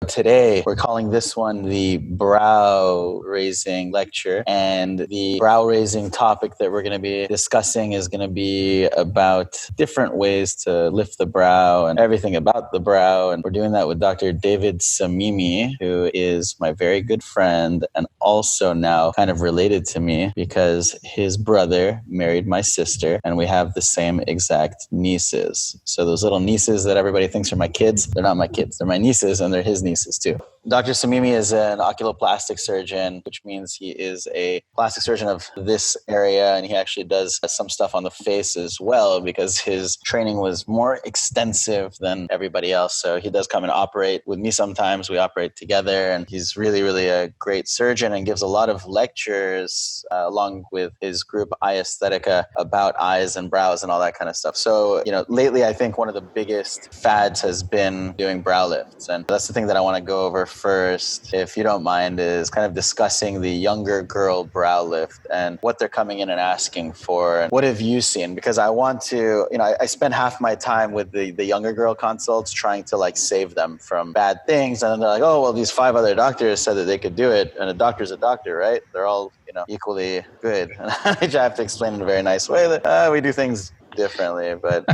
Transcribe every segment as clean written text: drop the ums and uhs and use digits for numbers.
Today, we're calling this one the brow raising lecture. And the brow raising topic that we're going to be discussing is going to be about different ways to lift the brow and everything about the brow. And we're doing that with Dr. David Samimi, who is my very good friend and also now kind of related to me because his brother married my sister and we have the same exact nieces. So those little nieces that everybody thinks are my kids, they're not my kids. They're my nieces and they're his nieces too. Dr. Samimi is an oculoplastic surgeon, which means he is a plastic surgeon of this area, and he actually does some stuff on the face as well because his training was more extensive than everybody else. So he does come and operate with me sometimes. We operate together, and he's really, really a great surgeon and gives a lot of lectures along with his group Eyesthetica about eyes and brows and all that kind of stuff. So, lately I think one of the biggest fads has been doing brow lifts, and that's the thing that I want to go over first, if you don't mind, is kind of discussing the younger girl brow lift and what they're coming in and asking for. And what have you seen? Because I want to, I spend half my time with the younger girl consults trying to save them from bad things. And then they're like, oh, well, these 5 other doctors said that they could do it. And a doctor's a doctor, right? They're all, equally good. And I have to explain in a very nice way that we do things differently. But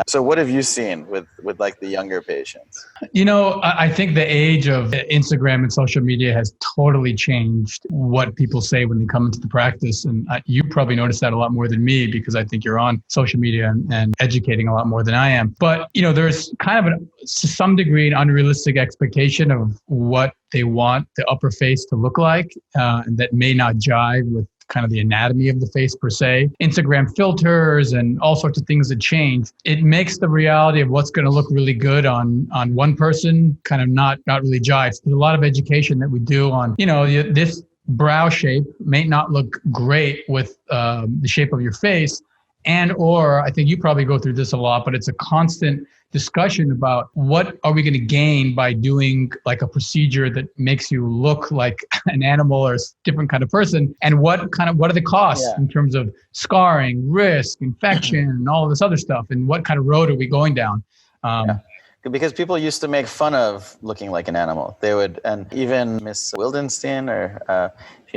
so what have you seen with the younger patients? I think the age of Instagram and social media has totally changed what people say when they come into the practice. And you probably notice that a lot more than me because I think you're on social media and educating a lot more than I am. But, there's kind of to some degree an unrealistic expectation of what they want the upper face to look like, and that may not jive with kind of the anatomy of the face per se. Instagram filters and all sorts of things that change. It makes the reality of what's going to look really good on one person kind of not really jive. There's a lot of education that we do on, this brow shape may not look great with the shape of your face. Or I think you probably go through this a lot, but it's a constant discussion about what are we going to gain by doing a procedure that makes you look like an animal or a different kind of person, and what are the costs in terms of scarring, risk, infection, and all of this other stuff, and what kind of road are we going down? Because people used to make fun of looking like an animal. They would, and even Miss Wildenstein, or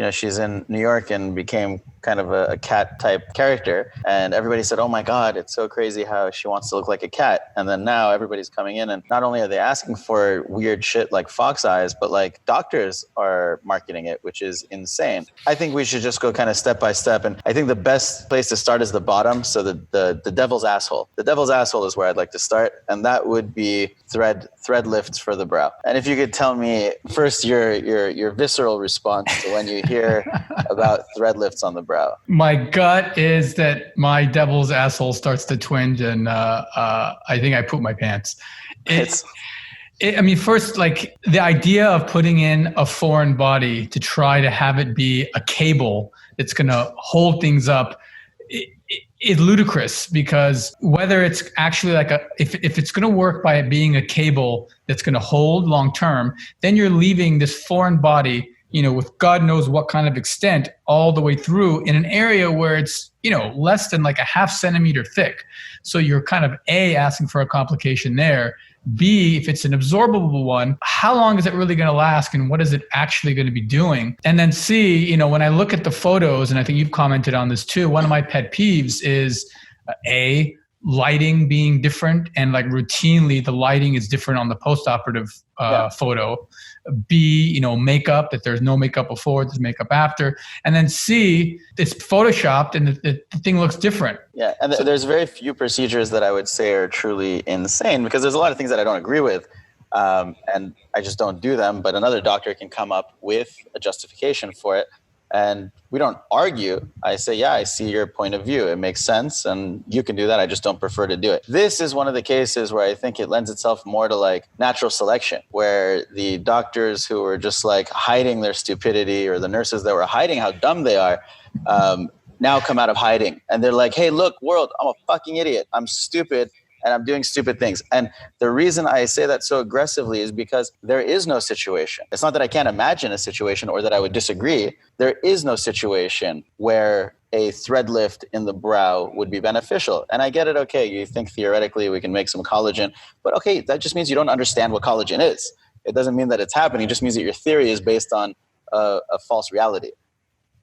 she's in New York and became kind of a cat type character. And everybody said, oh my God, it's so crazy how she wants to look like a cat. And then now everybody's coming in and not only are they asking for weird shit like fox eyes, but doctors are marketing it, which is insane. I think we should just go kind of step by step. And I think the best place to start is the bottom. So the devil's asshole. The devil's asshole is where I'd like to start. And that would be thread lifts for the brow. And if you could tell me first your visceral response to when you hear about thread lifts on the brow. My gut is that my devil's asshole starts to twinge, and I think I poop my pants. First, the idea of putting in a foreign body to try to have it be a cable that's going to hold things up is ludicrous, because whether it's actually if it's going to work by it being a cable that's going to hold long term, then you're leaving this foreign body with God knows what kind of extent all the way through in an area where it's, less than a half centimeter thick. So you're kind of A, asking for a complication there. B, if it's an absorbable one, how long is it really going to last and what is it actually going to be doing? And then C, when I look at the photos, and I think you've commented on this too, one of my pet peeves is A, lighting being different, and routinely the lighting is different on the post-operative photo. B, makeup, that there's no makeup before, there's makeup after. And then C, it's photoshopped and the thing looks different. Yeah, and there's very few procedures that I would say are truly insane, because there's a lot of things that I don't agree with, and I just don't do them. But another doctor can come up with a justification for it. And we don't argue. I say, yeah, I see your point of view. It makes sense. And you can do that. I just don't prefer to do it. This is one of the cases where I think it lends itself more to natural selection, where the doctors who were just hiding their stupidity, or the nurses that were hiding how dumb they are, now come out of hiding. And they're like, hey, look, world, I'm a fucking idiot. I'm stupid. And I'm doing stupid things. And the reason I say that so aggressively is because there is no situation. It's not that I can't imagine a situation or that I would disagree. There is no situation where a thread lift in the brow would be beneficial. And I get it, okay, you think theoretically we can make some collagen, but okay, that just means you don't understand what collagen is. It doesn't mean that it's happening. It just means that your theory is based on a false reality.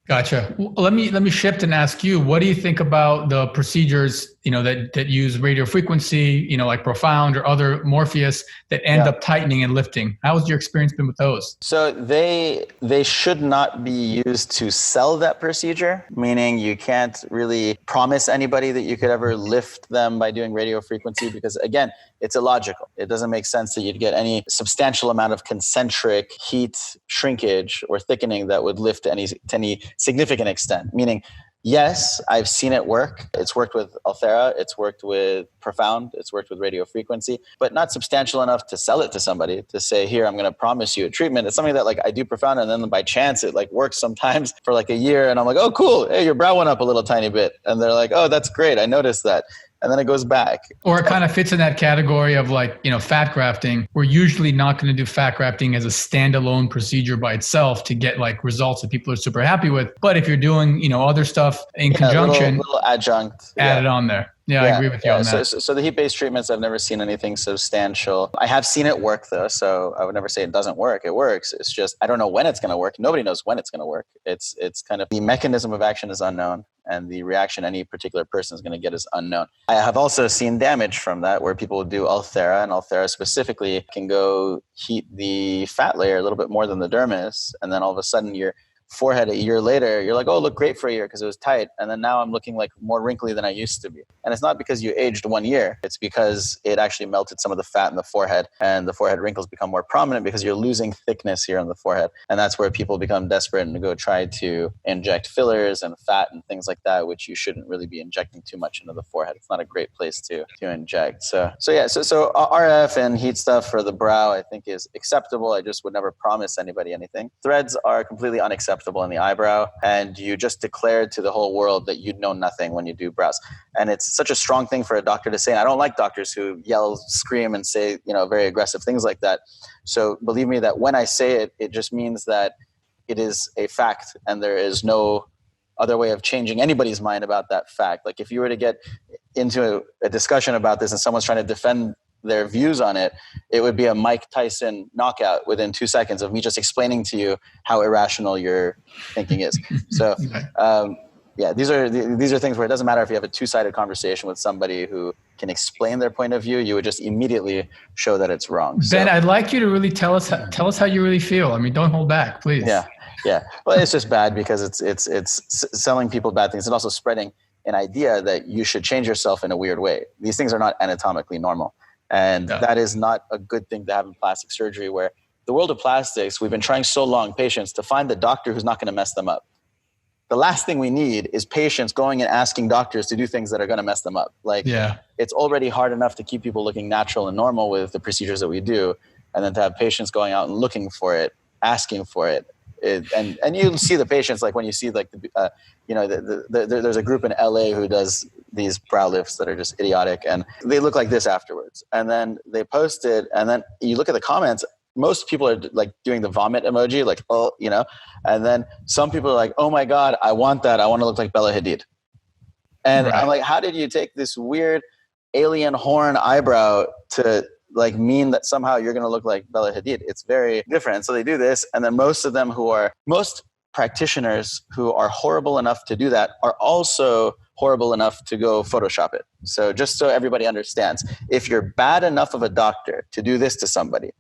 Gotcha. Well, let me shift and ask you, what do you think about the procedures, that use radio frequency, like Profound or other Morpheus that end up tightening and lifting? How has your experience been with those? So they should not be used to sell that procedure, meaning you can't really promise anybody that you could ever lift them by doing radio frequency, because again, it's illogical. It doesn't make sense that you'd get any substantial amount of concentric heat shrinkage or thickening that would lift to any significant extent. Meaning, yes, I've seen it work. It's worked with Althera, it's worked with Profound, it's worked with radio frequency, but not substantial enough to sell it to somebody to say, here, I'm going to promise you a treatment. It's something that like I do Profound, and then by chance it like works sometimes for like a year, and I'm like, oh, cool. Hey, your brow went up a little tiny bit. And they're like, oh, that's great. I noticed that. And then it goes back. Or it kind of fits in that category of like, fat grafting. We're usually not going to do fat grafting as a standalone procedure by itself to get like results that people are super happy with. But if you're doing, other stuff in conjunction, little adjunct, add it on there. Yeah, I agree with you on that. So the heat-based treatments, I've never seen anything substantial. I have seen it work though, so I would never say it doesn't work. It works. It's just, I don't know when it's going to work. Nobody knows when it's going to work. It's kind of, the mechanism of action is unknown, and the reaction any particular person is going to get is unknown. I have also seen damage from that, where people do Althera, and Althera specifically can go heat the fat layer a little bit more than the dermis, and then all of a sudden your forehead a year later, you're like, oh, look great for a year because it was tight. And then now I'm looking like more wrinkly than I used to be. And it's not because you aged 1 year. It's because it actually melted some of the fat in the forehead, and the forehead wrinkles become more prominent because you're losing thickness here on the forehead. And that's where people become desperate and go try to inject fillers and fat and things like that, which you shouldn't really be injecting too much into the forehead. It's not a great place to inject. So RF and heat stuff for the brow, I think, is acceptable. I just would never promise anybody anything. Threads are completely unacceptable in the eyebrow, and you just declared to the whole world that you'd know nothing when you do brows. And it's such a strong thing for a doctor to say, and I don't like doctors who yell, scream, and say very aggressive things like that. So believe me that when I say it, it just means that it is a fact, and there is no other way of changing anybody's mind about that fact. Like if you were to get into a discussion about this and someone's trying to defend their views on it, it would be a Mike Tyson knockout within 2 seconds of me just explaining to you how irrational your thinking is. So, these are things where it doesn't matter if you have a two-sided conversation with somebody who can explain their point of view. You would just immediately show that it's wrong. Ben, I'd like you to really tell us how you really feel. I mean, don't hold back, please. Yeah. Well, it's just bad because it's selling people bad things and also spreading an idea that you should change yourself in a weird way. These things are not anatomically normal. And that is not a good thing to have in plastic surgery, where the world of plastics, we've been trying so long, patients, to find the doctor who's not going to mess them up. The last thing we need is patients going and asking doctors to do things that are going to mess them up. It's already hard enough to keep people looking natural and normal with the procedures that we do. And then to have patients going out and looking for it, asking for it. And you see the patients, like when you see like there's a group in LA who does these brow lifts that are just idiotic, and they look like this afterwards, and then they post it, and then you look at the comments, most people are like doing the vomit emoji, like, oh, and then some people are like, oh my God, I want that. I want to look like Bella Hadid. And I'm like, how did you take this weird alien horn eyebrow to like mean that somehow you're going to look like Bella Hadid? It's very different. So they do this, and then most practitioners who are horrible enough to do that are also horrible enough to go Photoshop it. So just so everybody understands, if you're bad enough of a doctor to do this to somebody,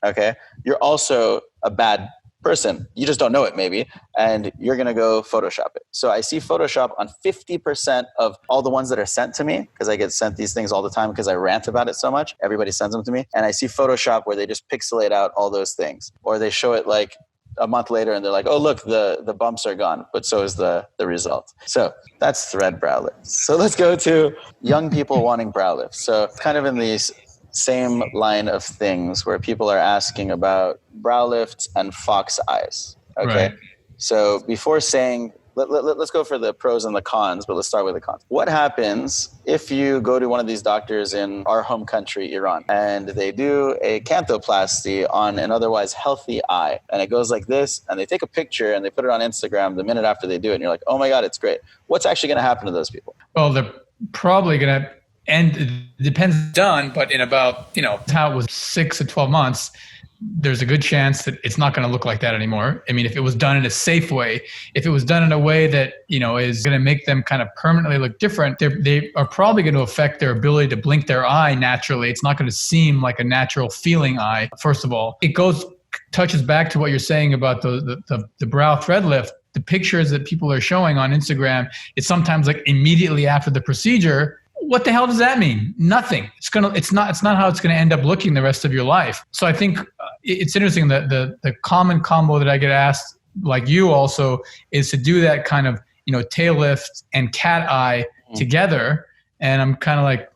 okay, you're also a bad person. You just don't know it maybe, and you're going to go Photoshop it. So I see Photoshop on 50% of all the ones that are sent to me, because I get sent these things all the time because I rant about it so much. Everybody sends them to me. And I see Photoshop where they just pixelate out all those things, or they show it like a month later and they're like, oh, look, the bumps are gone, but so is the result. So that's thread brow lifts. So let's go to young people wanting brow lifts. So kind of in these same line of things where people are asking about brow lifts and fox eyes. Okay. Right. So before saying, let's go for the pros and the cons, but let's start with the cons. What happens if you go to one of these doctors in our home country, Iran, and they do a canthoplasty on an otherwise healthy eye, and it goes like this, and they take a picture and they put it on Instagram the minute after they do it, and you're like, oh my God, it's great. What's actually going to happen to those people? Well, they're probably going to end, it depends done, but in about, how it was 6 to 12 months, there's a good chance that it's not going to look like that anymore. I mean, if it was done in a safe way, if it was done in a way that, is going to make them kind of permanently look different, they are probably going to affect their ability to blink their eye naturally. It's not going to seem like a natural feeling eye, first of all. It touches back to what you're saying about the brow thread lift. The pictures that people are showing on Instagram, it's sometimes like immediately after the procedure. What the hell does that mean? Nothing. It's not how it's going to end up looking the rest of your life. So I think it's interesting that the common combo that I get asked, like you also, is to do that kind of, tail lift and cat eye together. And I'm kind of like,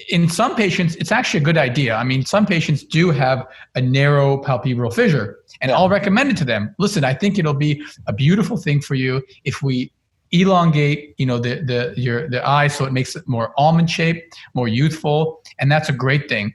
in some patients, it's actually a good idea. I mean, some patients do have a narrow palpebral fissure, and I'll recommend it to them. Listen, I think it'll be a beautiful thing for you if we elongate, the eye so it makes it more almond shaped, more youthful, and that's a great thing.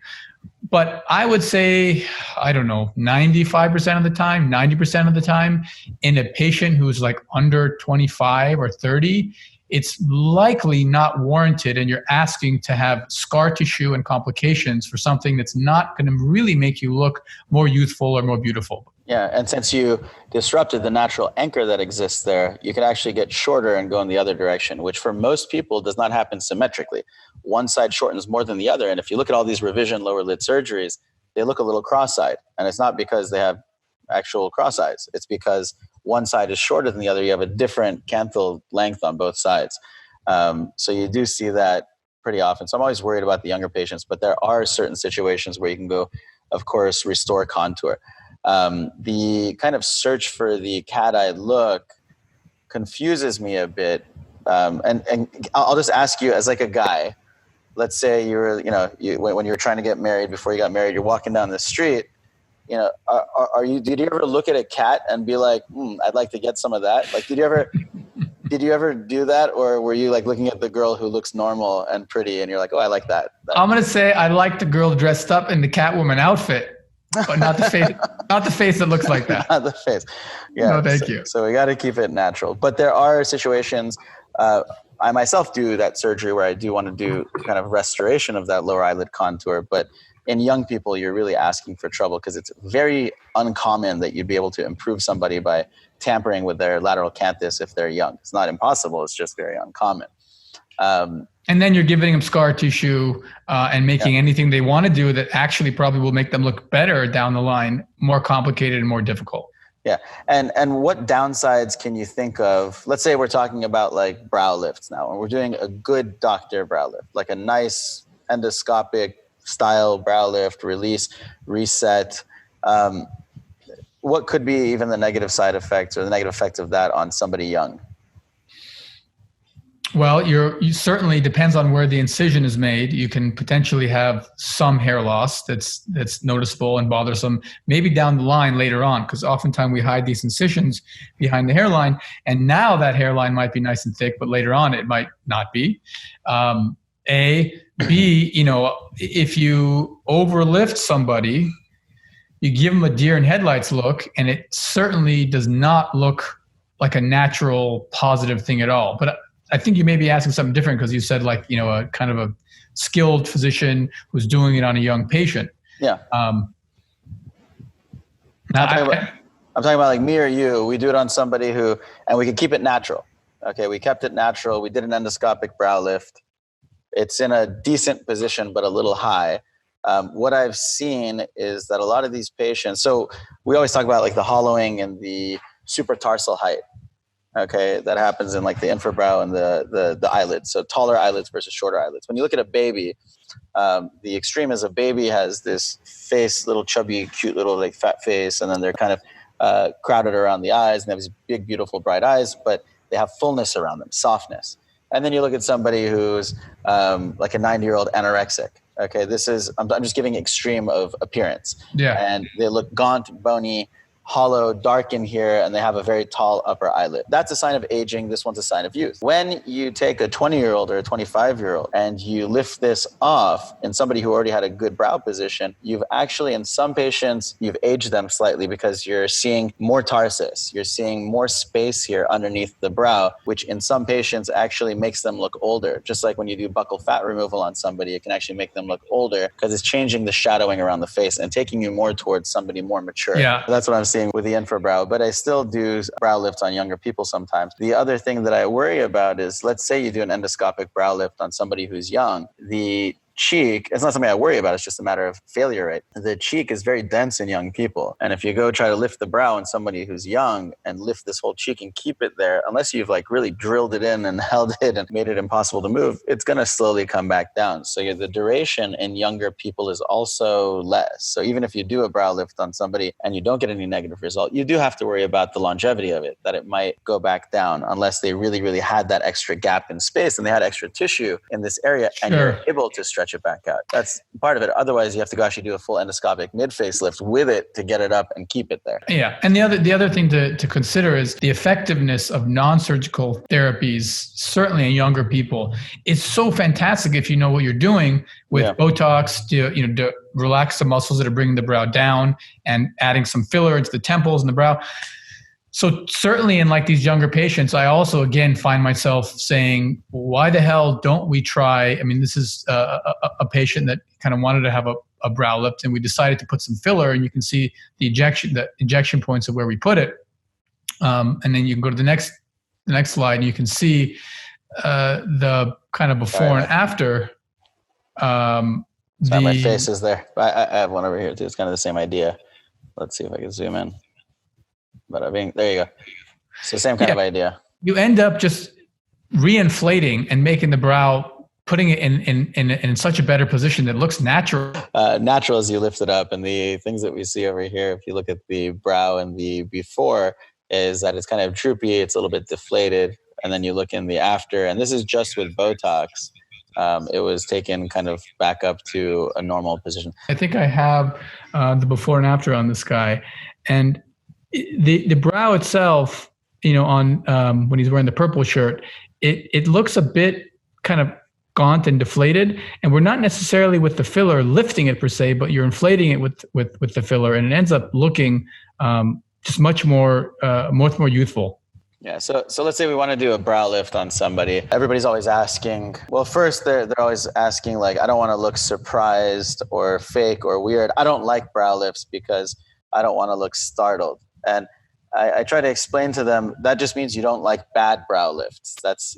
But I would say, I don't know, 95% of the time, 90% of the time, in a patient who's like under 25 or 30, it's likely not warranted, and you're asking to have scar tissue and complications for something that's not going to really make you look more youthful or more beautiful. Yeah, and since you disrupted the natural anchor that exists there, you can actually get shorter and go in the other direction, which for most people does not happen symmetrically. One side shortens more than the other, and if you look at all these revision lower lid surgeries, they look a little cross-eyed, and it's not because they have actual cross eyes. It's because one side is shorter than the other. You have a different canthal length on both sides. So you do see that pretty often. So I'm always worried about the younger patients, but there are certain situations where you can go, of course, restore contour. The kind of search for the cat eye look confuses me a bit. And I'll just ask you as like a guy, let's say when you were trying to get married, before you got married, you're walking down the street, did you ever look at a cat and be like, I'd like to get some of that? Like, did you ever do that? Or were you like looking at the girl who looks normal and pretty and you're like, oh, I like that? I'm going to say I like the girl dressed up in the Catwoman outfit. But not the face, not the face that looks like that. Not the face. Yeah. No, thank you. So we got to keep it natural. But there are situations, I myself do that surgery where I do want to do kind of restoration of that lower eyelid contour. But in young people, you're really asking for trouble because it's very uncommon that you'd be able to improve somebody by tampering with their lateral canthus if they're young. It's not impossible. It's just very uncommon. And then you're giving them scar tissue and making anything they want to do that actually probably will make them look better down the line, more complicated and more difficult. Yeah. And what downsides can you think of? Let's say we're talking about like brow lifts now, and we're doing a good doctor brow lift, like a nice endoscopic style brow lift, release, reset. What could be even the negative side effects or the negative effects of that on somebody young? Well, you certainly depends on where the incision is made. You can potentially have some hair loss that's noticeable and bothersome, maybe down the line later on, because oftentimes we hide these incisions behind the hairline, and now that hairline might be nice and thick, but later on it might not be. A, B, if you overlift somebody, you give them a deer in headlights look, and it certainly does not look like a natural positive thing at all. But I think you may be asking something different because you said like, a kind of a skilled physician who's doing it on a young patient. Yeah. I'm talking about like me or you. We do it on somebody and we can keep it natural. Okay, we kept it natural. We did an endoscopic brow lift. It's in a decent position, but a little high. What I've seen is that a lot of these patients, so we always talk about like the hollowing and the supratarsal height. Okay, that happens in like the infrabrow and the eyelids. So taller eyelids versus shorter eyelids. When you look at a baby, the extreme is a baby has this face, little chubby, cute little like fat face, and then they're kind of crowded around the eyes, and they have these big, beautiful, bright eyes, but they have fullness around them, softness. And then you look at somebody who's like a 90-year-old anorexic. Okay, I'm just giving extreme of appearance. Yeah. And they look gaunt, bony, hollow, dark in here, and they have a very tall upper eyelid. That's a sign of aging. This one's a sign of youth. When you take a 20-year-old or a 25-year-old and you lift this off in somebody who already had a good brow position, you've actually, in some patients, you've aged them slightly because you're seeing more tarsus. You're seeing more space here underneath the brow, which in some patients actually makes them look older. Just like when you do buccal fat removal on somebody, it can actually make them look older because it's changing the shadowing around the face and taking you more towards somebody more mature. Yeah. That's what I'm seeing with the infrabrow, but I still do brow lifts on younger people sometimes. The other thing that I worry about is, let's say you do an endoscopic brow lift on somebody who's young. The cheek, it's not something I worry about, it's just a matter of failure rate. The cheek is very dense in young people. And if you go try to lift the brow in somebody who's young and lift this whole cheek and keep it there, unless you've like really drilled it in and held it and made it impossible to move, it's going to slowly come back down. So the duration in younger people is also less. So even if you do a brow lift on somebody and you don't get any negative result, you do have to worry about the longevity of it, that it might go back down unless they really, really had that extra gap in space and they had extra tissue in this area and you're able to stretch it back out. That's part of it. Otherwise, you have to go actually do a full endoscopic mid-facelift with it to get it up and keep it there. Yeah. And the other thing to consider is the effectiveness of non-surgical therapies, certainly in younger people. It's so fantastic if you know what you're doing with Botox to relax the muscles that are bringing the brow down and adding some filler into the temples and the brow. So certainly in like these younger patients, I also, again, find myself saying, why the hell don't we try? I mean, this is a patient that kind of wanted to have a brow lift, and we decided to put some filler, and you can see the injection points of where we put it. And then you can go to the next slide, and you can see the kind of before and after. My face is there. I have one over here too. It's kind of the same idea. Let's see if I can zoom in. But there you go. So same kind of idea. You end up just re-inflating and making the brow, putting it in such a better position that looks natural. Natural as you lift it up. And the things that we see over here, if you look at the brow and the before, is that it's kind of droopy, it's a little bit deflated. And then you look in the after, and this is just with Botox. It was taken kind of back up to a normal position. I think I have the before and after on this guy. And the brow itself, on when he's wearing the purple shirt, it looks a bit kind of gaunt and deflated, and we're not necessarily with the filler lifting it per se, but you're inflating it with the filler, and it ends up looking just much more youthful. Yeah. So let's say we want to do a brow lift on somebody. Everybody's always asking, well, first they're always asking, like, I don't want to look surprised or fake or weird. I don't like brow lifts because I don't want to look startled. And I try to explain to them that just means you don't like bad brow lifts. That's,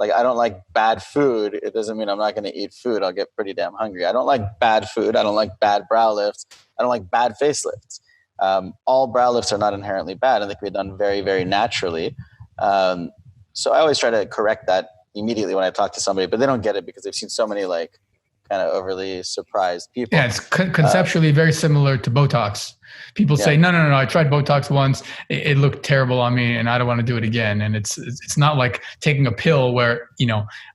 like, I don't like bad food. It doesn't mean I'm not going to eat food. I'll get pretty damn hungry. I don't like bad food. I don't like bad brow lifts. I don't like bad facelifts. All brow lifts are not inherently bad, and they can be done very, very naturally. So I always try to correct that immediately when I talk to somebody, but they don't get it because they've seen so many like kind of overly surprised people. Yeah, it's conceptually very similar to Botox. People say, no, I tried Botox once. It looked terrible on me and I don't want to do it again. And it's not like taking a pill where,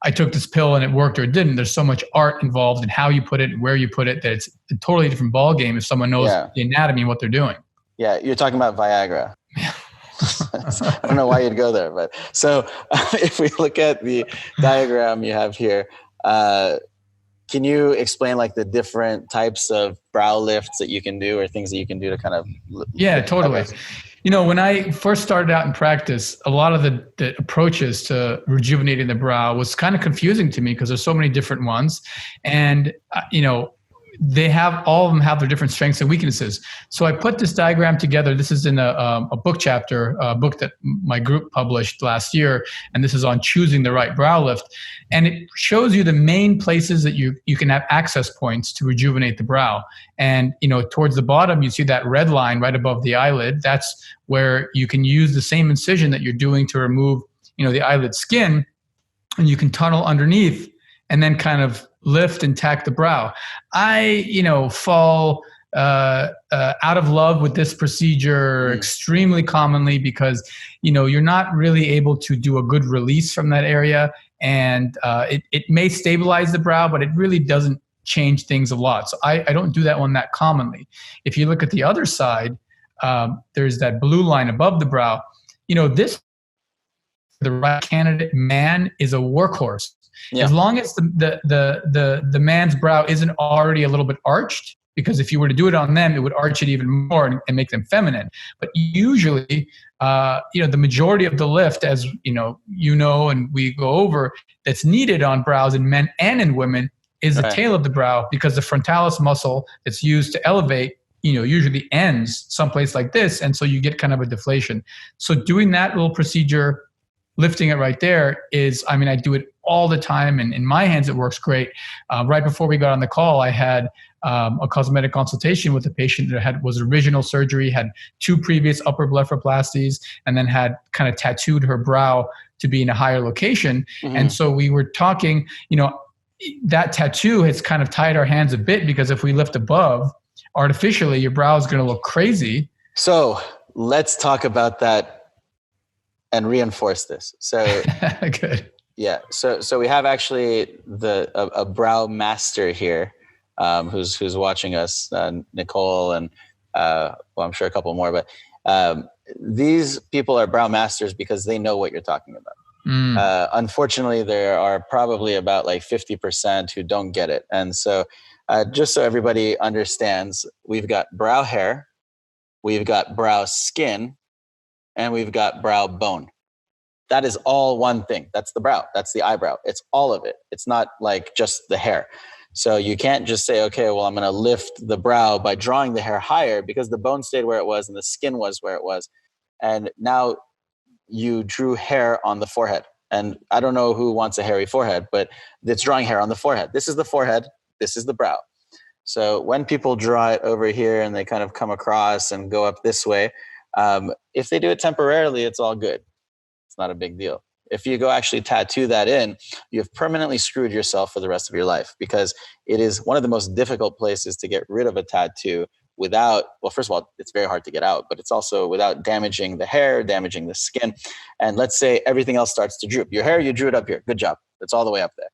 I took this pill and it worked or it didn't. There's so much art involved in how you put it and where you put it that it's a totally different ball game if someone knows the anatomy and what they're doing. Yeah, you're talking about Viagra. I don't know why you'd go there, but so if we look at the diagram you have here, can you explain like the different types of brow lifts that you can do or things that you can do to kind of... Yeah, totally. When I first started out in practice, a lot of the approaches to rejuvenating the brow was kind of confusing to me because there's so many different ones. And, all of them have their different strengths and weaknesses. So I put this diagram together. This is in a book chapter, a book that my group published last year. And this is on choosing the right brow lift. And it shows you the main places that you can have access points to rejuvenate the brow. And, towards the bottom, you see that red line right above the eyelid. That's where you can use the same incision that you're doing to remove, the eyelid skin, and you can tunnel underneath and then kind of lift and tack the brow. I, fall out of love with this procedure extremely commonly because, you're not really able to do a good release from that area. And it may stabilize the brow, but it really doesn't change things a lot. So I don't do that one that commonly. If you look at the other side, there's that blue line above the brow. This, the right candidate man is a workhorse. Yeah. As long as the man's brow isn't already a little bit arched, because if you were to do it on them, it would arch it even more and make them feminine. But usually, the majority of the lift, as and we go over, that's needed on brows in men and in women is the tail of the brow, because the frontalis muscle that's used to elevate, usually ends someplace like this. And so you get kind of a deflation. So doing that little procedure, lifting it right there I do it all the time. And in my hands, it works great. Right before we got on the call, I had a cosmetic consultation with a patient that was original surgery, had 2 previous upper blepharoplasties, and then had kind of tattooed her brow to be in a higher location. Mm-hmm. And so we were talking, that tattoo has kind of tied our hands a bit, because if we lift above, artificially, your brow is going to look crazy. So let's talk about that and reinforce this. So good. Yeah. So we have actually a brow master here, who's watching us, Nicole, and I'm sure a couple more. But these people are brow masters because they know what you're talking about. Unfortunately, there are probably about like 50% who don't get it. And so just so everybody understands, we've got brow hair, we've got brow skin, and we've got brow bone. That is all one thing. That's the brow. That's the eyebrow. It's all of it. It's not like just the hair. So you can't just say, okay, well, I'm going to lift the brow by drawing the hair higher, because the bone stayed where it was and the skin was where it was. And now you drew hair on the forehead. And I don't know who wants a hairy forehead, but it's drawing hair on the forehead. This is the forehead. This is the brow. So when people draw it over here and they kind of come across and go up this way, if they do it temporarily, it's all good. It's not a big deal. If you go actually tattoo that in, you've permanently screwed yourself for the rest of your life, because it is one of the most difficult places to get rid of a tattoo without, well, first of all, it's very hard to get out, but it's also without damaging the hair, damaging the skin. And let's say everything else starts to droop. Your hair, you drew it up here. Good job. It's all the way up there.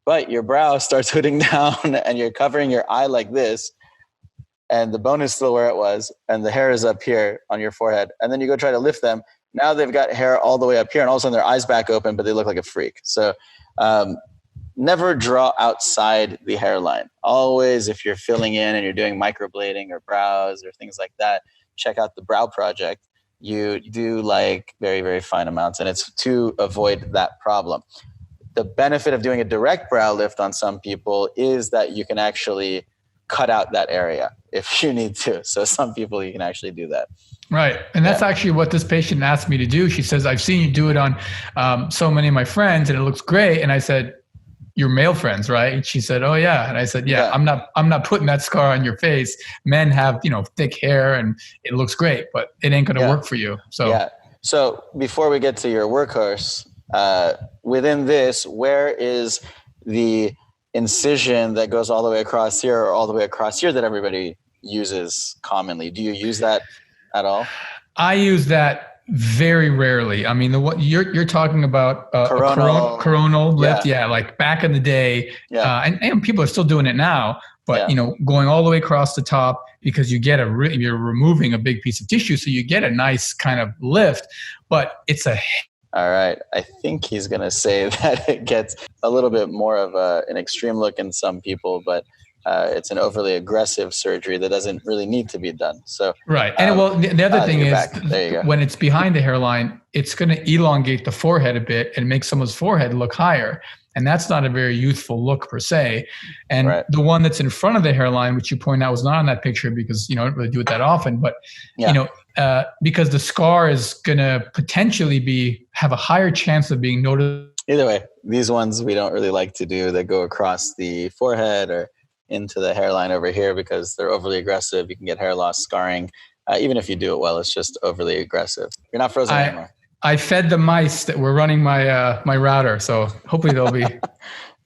But your brow starts hooding down and you're covering your eye like this, and the bone is still where it was, and the hair is up here on your forehead. And then you go try to lift them. Now they've got hair all the way up here, and all of a sudden their eyes back open, but they look like a freak. So never draw outside the hairline. Always, if you're filling in and you're doing microblading or brows or things like that, check out the Brow Project. You do like very, very fine amounts, and it's to avoid that problem. The benefit of doing a direct brow lift on some people is that you can actually cut out that area if you need to. So some people, you can actually do that. Right. And that's actually what this patient asked me to do. She says, I've seen you do it on so many of my friends and it looks great. And I said, your male friends, right? And she said, oh yeah. And I said, yeah. I'm not putting that scar on your face. Men have, thick hair and it looks great, but it ain't going to work for you. So, yeah. So before we get to your workhorse, within this, where is the incision that goes all the way across here or all the way across here that everybody uses commonly? Do you use that at all? I use that very rarely. I mean, the what you're talking about coronal lift, like back in the day, and people are still doing it now. But going all the way across the top, because you get you're removing a big piece of tissue, so you get a nice kind of lift. But it's a all right. I think he's going to say that it gets a little bit more of an extreme look in some people, but it's an overly aggressive surgery that doesn't really need to be done. So right. And the other thing is when it's behind the hairline, it's going to elongate the forehead a bit and make someone's forehead look higher. And that's not a very youthful look per se. And the one that's in front of the hairline, which you point out was not on that picture because you don't really do it that often, but because the scar is going to potentially have a higher chance of being noticed. Either way, these ones we don't really like to do that go across the forehead or into the hairline over here because they're overly aggressive. You can get hair loss, scarring. Even if you do it well, it's just overly aggressive. You're not frozen anymore. I fed the mice that were running my my router, so hopefully they'll be. Give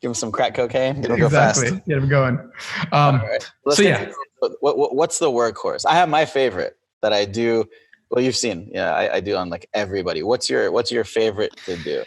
them some crack cocaine. Get them go fast. Get them going. All right. What's the workhorse? I have my favorite that I do. Well, you've seen, I do on like everybody. What's your favorite to do?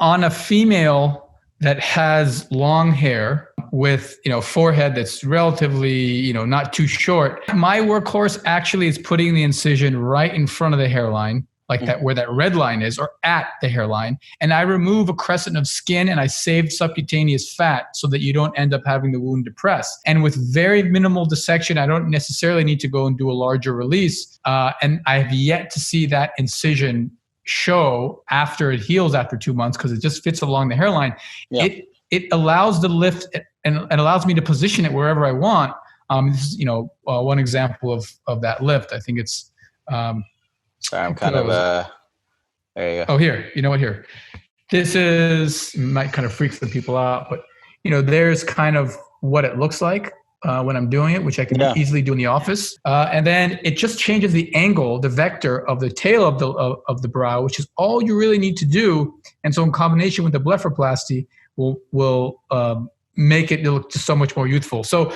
On a female that has long hair, with, forehead that's relatively, not too short. My workhorse actually is putting the incision right in front of the hairline, like that, where that red line is, or at the hairline. And I remove a crescent of skin and I save subcutaneous fat so that you don't end up having the wound depressed. And with very minimal dissection, I don't necessarily need to go and do a larger release. And I have yet to see that incision show after it heals after 2 months, because it just fits along the hairline. Yeah. It allows the lift and allows me to position it wherever I want. This is, one example of that lift. I think it's, sorry, I'm kind of, there you go. Oh, here, you know what, here. This might kind of freak some people out, but, there's kind of what it looks like when I'm doing it, which I can easily do in the office. And then it just changes the angle, the vector of the tail of the brow, which is all you really need to do. And so in combination with the blepharoplasty will make it look just so much more youthful. So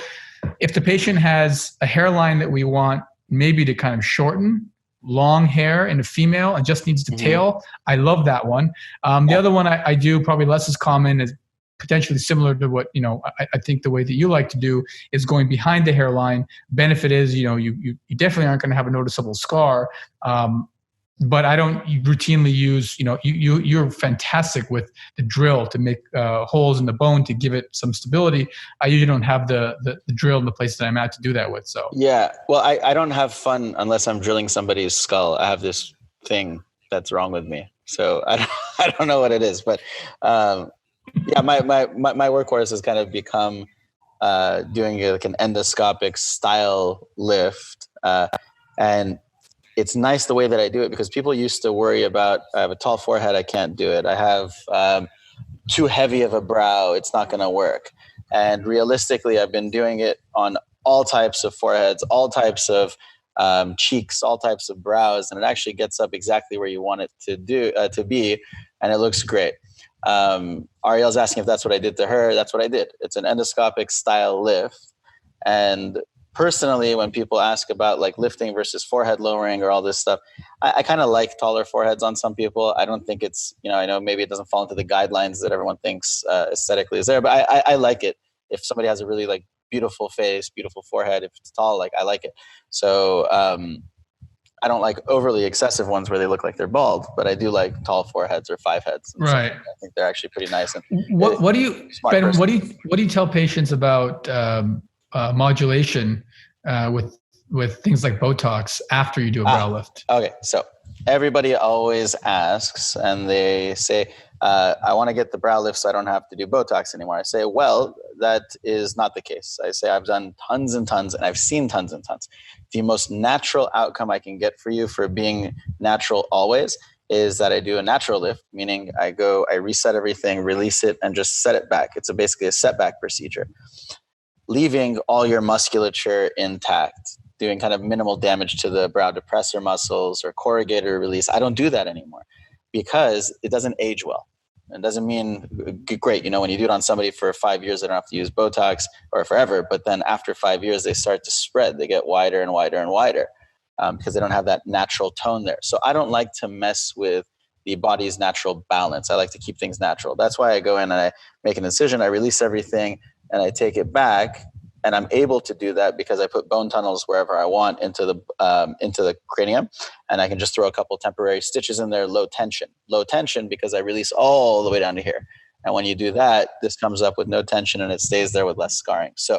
if the patient has a hairline that we want maybe to kind of shorten, long hair in a female and just needs the tail, I love that one. The other one I do, probably less as common, is potentially similar to what, I think the way that you like to do is going behind the hairline. Benefit is, you definitely aren't going to have a noticeable scar. But I don't routinely use, you're fantastic with the drill to make holes in the bone to give it some stability. I usually don't have the drill in the place that I'm at to do that with. So yeah, well, I don't have fun unless I'm drilling somebody's skull. I have this thing that's wrong with me, so I don't know what it is. But yeah, my workhorse has kind of become doing like an endoscopic style lift, and it's nice the way that I do it, because people used to worry about, I have a tall forehead, I can't do it. I have too heavy of a brow, it's not going to work. And realistically, I've been doing it on all types of foreheads, all types of cheeks, all types of brows, and it actually gets up exactly where you want it to be, and it looks great. Ariel's asking if that's what I did to her. That's what I did. It's an endoscopic style lift. And personally, when people ask about like lifting versus forehead lowering or all this stuff, I kind of like taller foreheads on some people. I don't think it's, I know maybe it doesn't fall into the guidelines that everyone thinks aesthetically is there, but I like it. If somebody has a really like beautiful face, beautiful forehead, if it's tall, like I like it. So I don't like overly excessive ones where they look like they're bald, but I do like tall foreheads or five heads. Right. So I think they're actually pretty nice. And what do you tell patients about modulation with things like Botox after you do a brow lift? Okay, so everybody always asks, and they say, I want to get the brow lift so I don't have to do Botox anymore. I say, well, that is not the case. I say, I've done tons and tons, and I've seen tons and tons. The most natural outcome I can get for you for being natural always is that I do a natural lift, meaning I reset everything, release it, and just set it back. It's basically a setback procedure, leaving all your musculature intact, doing kind of minimal damage to the brow depressor muscles or corrugator release. I don't do that anymore because it doesn't age well. It doesn't mean great. When you do it on somebody for 5 years, they don't have to use Botox or forever. But then after 5 years, they start to spread. They get wider and wider and wider because they don't have that natural tone there. So I don't like to mess with the body's natural balance. I like to keep things natural. That's why I go in and I make an incision, I release everything, and I take it back. And I'm able to do that because I put bone tunnels wherever I want into the cranium, and I can just throw a couple temporary stitches in there, low tension because I release all the way down to here. And when you do that, this comes up with no tension and it stays there with less scarring. So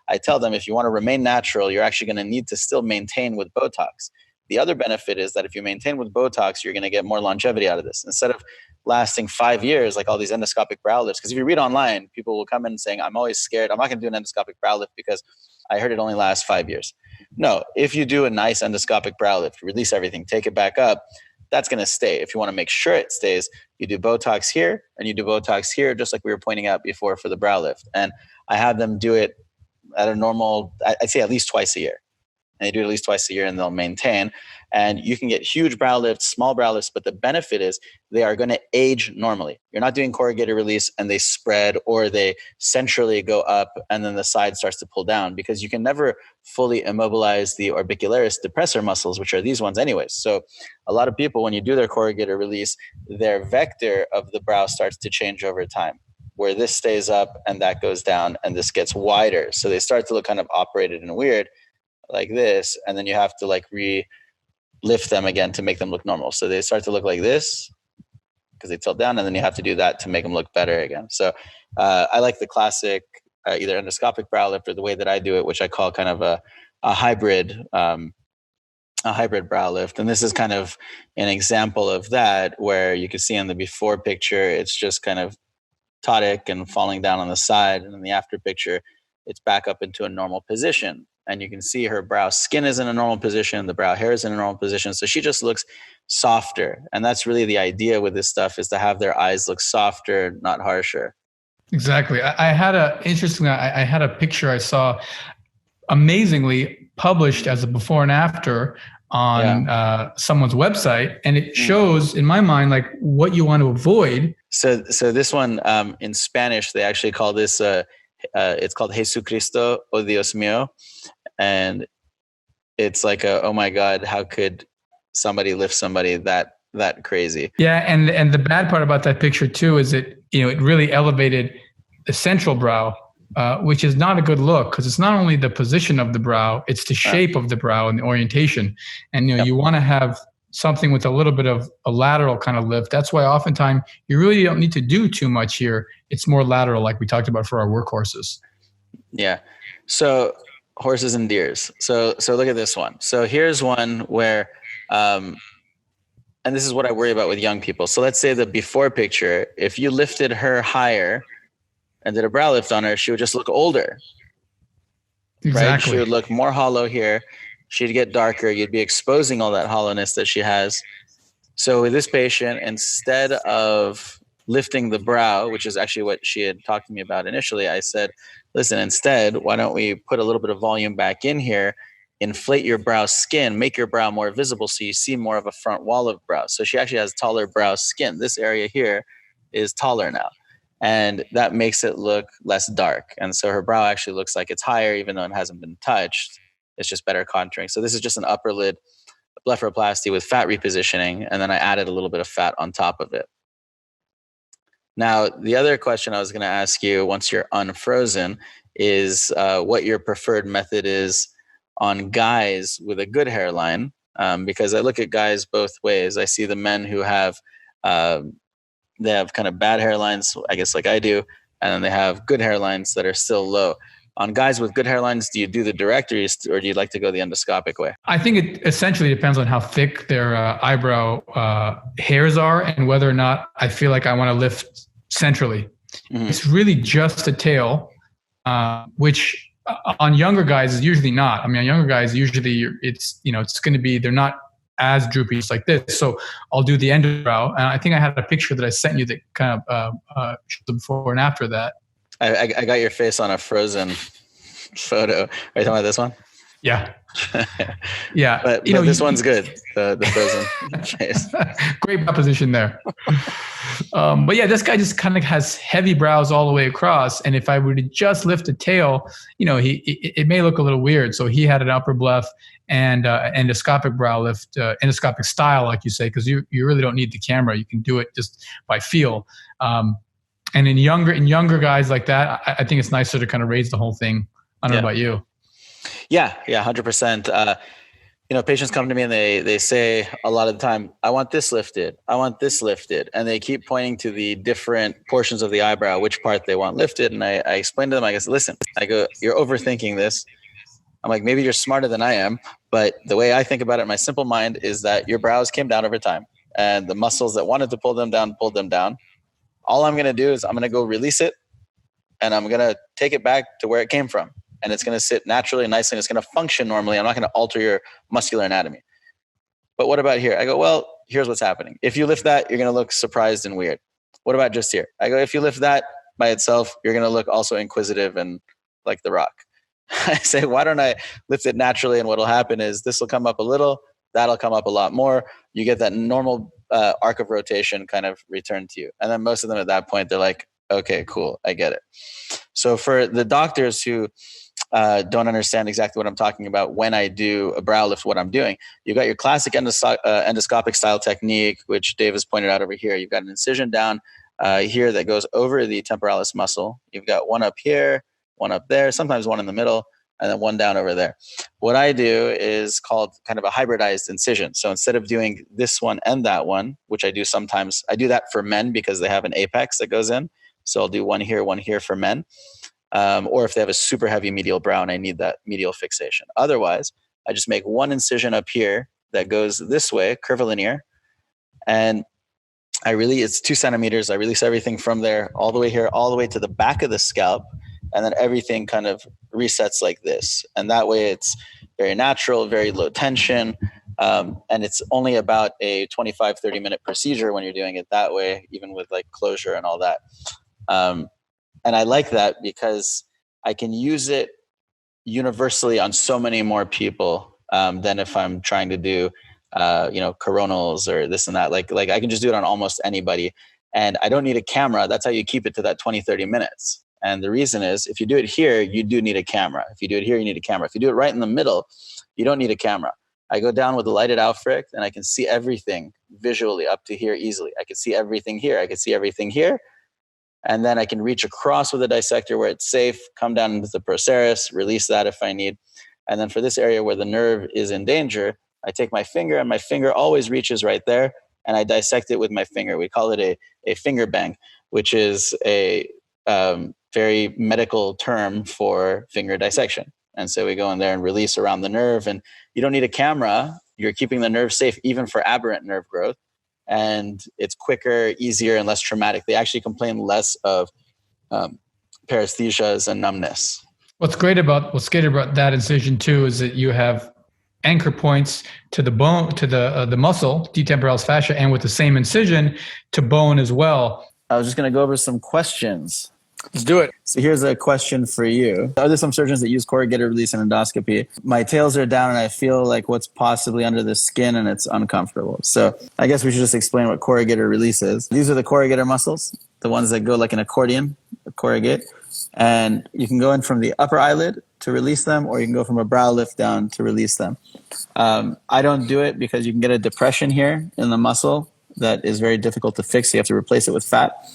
I tell them, if you want to remain natural, you're actually going to need to still maintain with Botox. The other benefit is that if you maintain with Botox, you're going to get more longevity out of this. Instead of lasting 5 years, like all these endoscopic brow lifts, because if you read online, people will come in saying, I'm always scared. I'm not going to do an endoscopic brow lift because I heard it only lasts 5 years. No, if you do a nice endoscopic brow lift, release everything, take it back up, that's going to stay. If you want to make sure it stays, you do Botox here and you do Botox here, just like we were pointing out before for the brow lift. And I have them do it at a normal, I'd say at least twice a year. And they do it at least twice a year and they'll maintain. And you can get huge brow lifts, small brow lifts, but the benefit is they are going to age normally. You're not doing corrugator release and they spread or they centrally go up and then the side starts to pull down, because you can never fully immobilize the orbicularis depressor muscles, which are these ones anyways. So a lot of people, when you do their corrugator release, their vector of the brow starts to change over time. where this stays up and that goes down and this gets wider. So they start to look kind of operated and weird like this. And then you have to like lift them again to make them look normal. So they start to look like this because they tilt down, and then you have to do that to make them look better again. So I like the classic either endoscopic brow lift or the way that I do it, which I call kind of a hybrid brow lift. And this is kind of an example of that, where you can see in the before picture, it's just kind of ptotic and falling down on the side. And in the after picture, it's back up into a normal position. And you can see her brow skin is in a normal position. The brow hair is in a normal position. So she just looks softer. And that's really the idea with this stuff, is to have their eyes look softer, not harsher. Exactly. I had a picture I saw amazingly published as a before and after on someone's website. And it shows, in my mind, like what you want to avoid. So this one in Spanish, they actually call this, it's called Jesucristo o Dios mío. And it's like, oh my God, how could somebody lift somebody that crazy? Yeah. And the bad part about that picture too, is it really elevated the central brow, which is not a good look, because it's not only the position of the brow, it's the shape of the brow and the orientation. And, you want to have something with a little bit of a lateral kind of lift. That's why oftentimes you really don't need to do too much here. It's more lateral, like we talked about for our workhorses. Yeah. So horses and deers. So look at this one. So here's one where, and this is what I worry about with young people. So let's say the before picture, if you lifted her higher and did a brow lift on her, she would just look older. Exactly. Right? She would look more hollow here. She'd get darker. You'd be exposing all that hollowness that she has. So with this patient, instead of lifting the brow, which is actually what she had talked to me about initially, I said, listen, instead, why don't we put a little bit of volume back in here, inflate your brow skin, make your brow more visible so you see more of a front wall of brow. So she actually has taller brow skin. This area here is taller now. And that makes it look less dark. And so her brow actually looks like it's higher, even though it hasn't been touched. It's just better contouring. So this is just an upper lid blepharoplasty with fat repositioning. And then I added a little bit of fat on top of it. Now, the other question I was going to ask you once you're unfrozen is what your preferred method is on guys with a good hairline. Because I look at guys both ways. I see the men who have they have kind of bad hairlines, I guess, like I do, and then they have good hairlines that are still low. On guys with good hairlines, do you do the direct, or do you like to go the endoscopic way? I think it essentially depends on how thick their eyebrow hairs are and whether or not I feel like I want to lift centrally. Mm-hmm. It's really just a tail, which on younger guys is usually not. I mean, on younger guys, usually it's going to be, they're not as droopy, it's like this. So I'll do the endobrow. And I think I had a picture that I sent you that kind of showed the before and after that. I got your face on a frozen photo. Are you talking about this one? Yeah. Yeah. But this one's good. The frozen face. Great proposition there. But yeah, this guy just kind of has heavy brows all the way across. And if I were to just lift a tail, it may look a little weird. So he had an upper bleph and endoscopic brow lift, endoscopic style, like you say, because you really don't need the camera. You can do it just by feel. And in younger guys like that, I think it's nicer to kind of raise the whole thing. I don't know about you. Yeah, 100%. Patients come to me and they say a lot of the time, I want this lifted. And they keep pointing to the different portions of the eyebrow, which part they want lifted. And I explain to them, I guess, listen, I go, you're overthinking this. I'm like, maybe you're smarter than I am. But the way I think about it in my simple mind is that your brows came down over time. And the muscles that wanted to pull them down, pulled them down. All I'm going to do is I'm going to go release it. And I'm going to take it back to where it came from. And it's going to sit naturally and nicely, and it's going to function normally. I'm not going to alter your muscular anatomy. But what about here? I go, well, here's what's happening. If you lift that, you're going to look surprised and weird. What about just here? I go, if you lift that by itself, you're going to look also inquisitive and like The Rock. I say, why don't I lift it naturally? And what'll happen is this will come up a little, that'll come up a lot more. You get that normal arc of rotation kind of return to you. And then most of them at that point, they're like, okay, cool, I get it. So for the doctors who don't understand exactly what I'm talking about when I do a brow lift, what I'm doing, you've got your classic endoscopic style technique, which Dave has pointed out over here. You've got an incision down here that goes over the temporalis muscle. You've got one up here, one up there, sometimes one in the middle, and then one down over there. What I do is called kind of a hybridized incision. So instead of doing this one and that one, which I do sometimes, I do that for men because they have an apex that goes in. So I'll do one here for men. Or if they have a super heavy medial brow and I need that medial fixation. Otherwise, I just make one incision up here that goes this way, curvilinear. And it's 2 centimeters. I release everything from there all the way here, all the way to the back of the scalp. And then everything kind of resets like this. And that way it's very natural, very low tension. And it's only about a 25, 30-minute procedure when you're doing it that way, even with like closure and all that. And I like that because I can use it universally on so many more people than if I'm trying to do, coronals or this and that. Like I can just do it on almost anybody. And I don't need a camera. That's how you keep it to that 20, 30 minutes. And the reason is if you do it here, you do need a camera. If you do it here, you need a camera. If you do it right in the middle, you don't need a camera. I go down with the lighted Aufricht and I can see everything visually up to here easily. I can see everything here. I can see everything here. And then I can reach across with a dissector where it's safe, come down into the procerus, release that if I need. And then for this area where the nerve is in danger, I take my finger and my finger always reaches right there and I dissect it with my finger. We call it a finger bang, which is a very medical term for finger dissection. And so we go in there and release around the nerve, and you don't need a camera. You're keeping the nerve safe even for aberrant nerve growth. And it's quicker, easier, and less traumatic. They actually complain less of paresthesias and numbness. What's great about that incision too is that you have anchor points to the bone, to the muscle, deep temporalis fascia, and with the same incision to bone as well. I was just going to go over some questions. Let's do it. So here's a question for you. Are there some surgeons that use corrugator release in endoscopy? My tails are down and I feel like what's possibly under the skin and it's uncomfortable. So I guess we should just explain what corrugator release is. These are the corrugator muscles, the ones that go like an accordion, corrugate. And you can go in from the upper eyelid to release them, or you can go from a brow lift down to release them. I don't do it because you can get a depression here in the muscle that is very difficult to fix. You have to replace it with fat.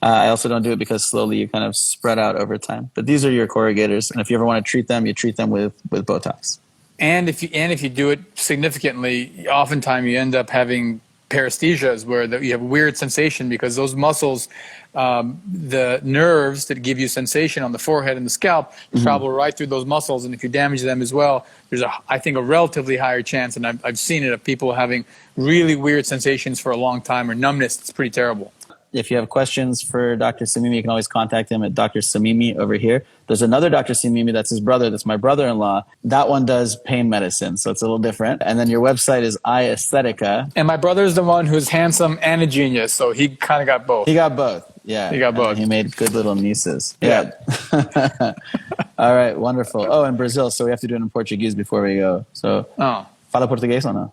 I also don't do it because slowly you kind of spread out over time. But these are your corrugators, and if you ever want to treat them, you treat them with Botox. And if you do it significantly, oftentimes you end up having paresthesias where you have weird sensation because those muscles, the nerves that give you sensation on the forehead and the scalp travel right through those muscles, and if you damage them as well, there's I think a relatively higher chance, and I've seen it, of people having really weird sensations for a long time or numbness. It's pretty terrible. If you have questions for Dr. Samimi, you can always contact him at Dr. Samimi over here. There's another Dr. Samimi, that's his brother, that's my brother-in-law. That one does pain medicine, so it's a little different. And then your website is Eyesthetica. And my brother's the one who's handsome and a genius, so he kind of got both. He got both, yeah. He got both. He made good little nieces. Yeah. All right, wonderful. Oh, in Brazil, so we have to do it in Portuguese before we go. So, fala português ou não?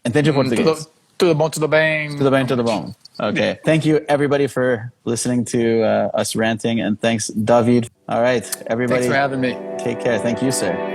Entende português? Tudo bom, tudo bem. Tudo bem, tudo bom. Okay. Thank you, everybody, for listening to us ranting. And thanks, David. All right, everybody. Thanks for having me. Take care. Thank you, sir.